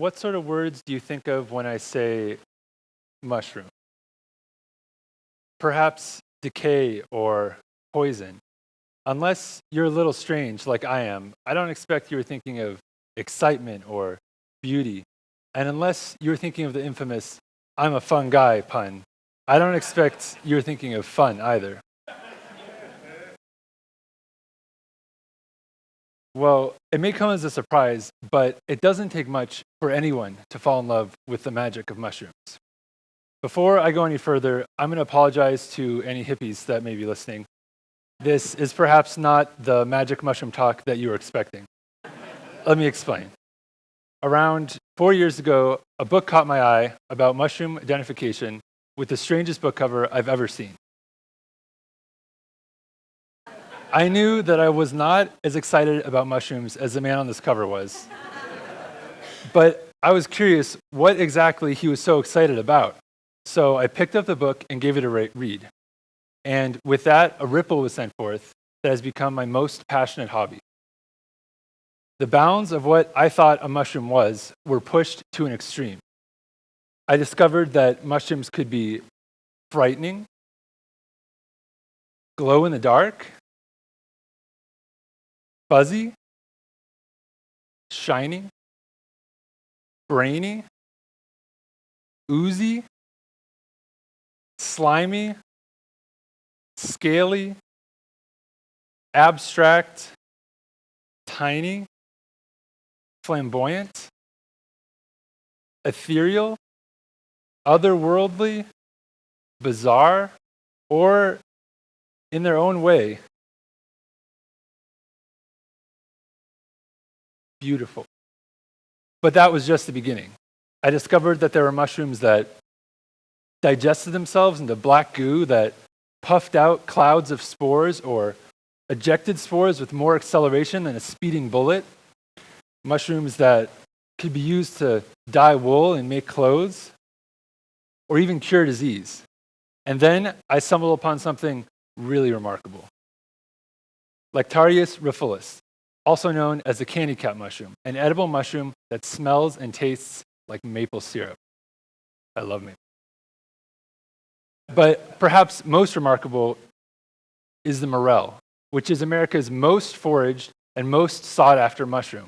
what sort of words do you think of when I say mushroom? Perhaps decay or poison. Unless you're a little strange like I am, I don't expect you were thinking of excitement or beauty. And unless you were thinking of the infamous I'm a fun guy pun, I don't expect you were thinking of fun either. Well, it may come as a surprise, but it doesn't take much for anyone to fall in love with the magic of mushrooms. Before I go any further, I'm going to apologize to any hippies that may be listening. This is perhaps not the magic mushroom talk that you were expecting. Let me explain. Around 4 years ago, a book caught my eye about mushroom identification with the strangest book cover I've ever seen. I knew that I was not as excited about mushrooms as the man on this cover was. But I was curious what exactly he was so excited about. So I picked up the book and gave it a read. And with that, a ripple was sent forth that has become my most passionate hobby. The bounds of what I thought a mushroom was were pushed to an extreme. I discovered that mushrooms could be frightening, glow in the dark, fuzzy, shiny, brainy, oozy, slimy, scaly, abstract, tiny, flamboyant, ethereal, otherworldly, bizarre, or in their own way, beautiful. But that was just the beginning. I discovered that there were mushrooms that digested themselves into black goo that puffed out clouds of spores or ejected spores with more acceleration than a speeding bullet. Mushrooms that could be used to dye wool and make clothes, or even cure disease. And then I stumbled upon something really remarkable. Lactarius rufellus, also known as the candy cap mushroom, an edible mushroom that smells and tastes like maple syrup. I love maple. But perhaps most remarkable is the morel, which is America's most foraged and most sought after mushroom.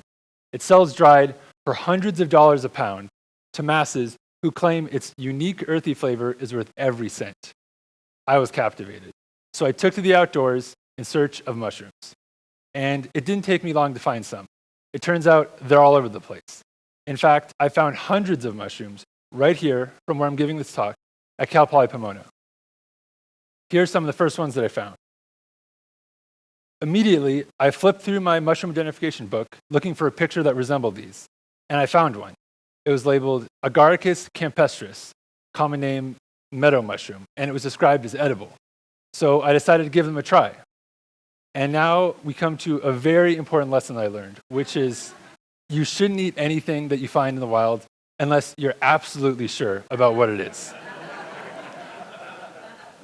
It sells dried for hundreds of dollars a pound to masses who claim its unique earthy flavor is worth every cent. I was captivated. So I took to the outdoors in search of mushrooms. And it didn't take me long to find some. It turns out they're all over the place. In fact, I found hundreds of mushrooms right here from where I'm giving this talk at Cal Poly Pomona. Here are some of the first ones that I found. Immediately, I flipped through my mushroom identification book looking for a picture that resembled these, and I found one. It was labeled Agaricus campestris, common name meadow mushroom, and it was described as edible. So I decided to give them a try. And now we come to a very important lesson I learned, which is you shouldn't eat anything that you find in the wild unless you're absolutely sure about what it is.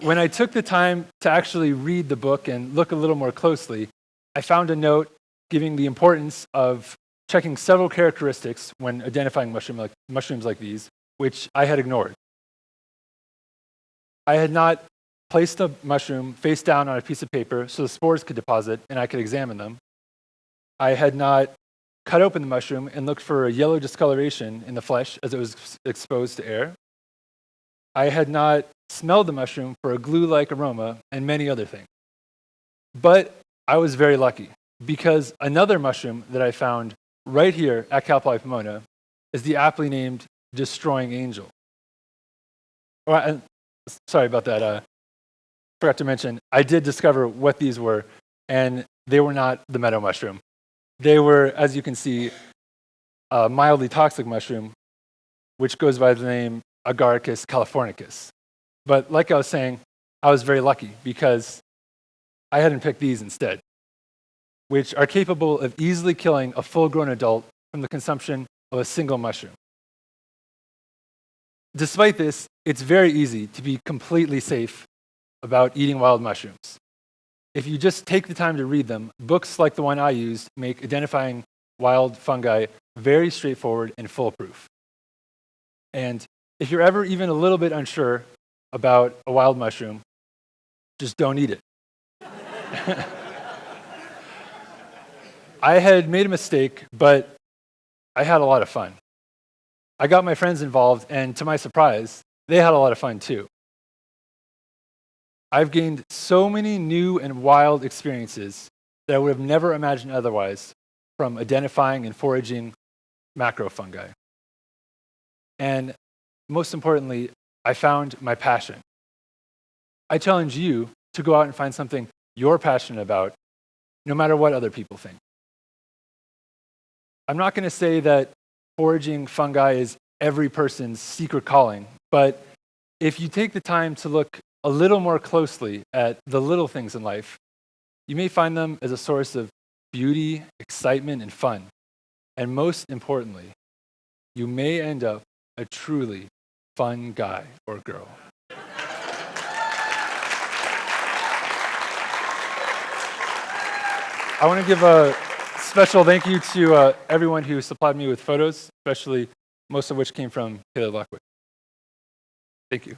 When I took the time to actually read the book and look a little more closely, I found a note giving the importance of checking several characteristics when identifying mushrooms like these, which I had ignored. I had not placed the mushroom face down on a piece of paper so the spores could deposit and I could examine them. I had not cut open the mushroom and looked for a yellow discoloration in the flesh as it was exposed to air. I had not smelled the mushroom for a glue-like aroma and many other things. But I was very lucky because another mushroom that I found right here at Cal Poly Pomona is the aptly named Destroying Angel. Sorry about that. Forgot to mention, I did discover what these were, and they were not the meadow mushroom. They were, as you can see, a mildly toxic mushroom, which goes by the name Agaricus californicus. But like I was saying, I was very lucky because I hadn't picked these instead, which are capable of easily killing a full-grown adult from the consumption of a single mushroom. Despite this, it's very easy to be completely safe about eating wild mushrooms. If you just take the time to read them, books like the one I used make identifying wild fungi very straightforward and foolproof. And if you're ever even a little bit unsure about a wild mushroom, just don't eat it. I had made a mistake, but I had a lot of fun. I got my friends involved, and to my surprise, they had a lot of fun too. I've gained so many new and wild experiences that I would have never imagined otherwise from identifying and foraging macrofungi. And most importantly, I found my passion. I challenge you to go out and find something you're passionate about, no matter what other people think. I'm not going to say that foraging fungi is every person's secret calling, but if you take the time to look a little more closely at the little things in life, you may find them as a source of beauty, excitement, and fun. And most importantly, you may end up a truly fun guy or girl. I want to give a special thank you to everyone who supplied me with photos, especially most of which came from Taylor Lockwood. Thank you.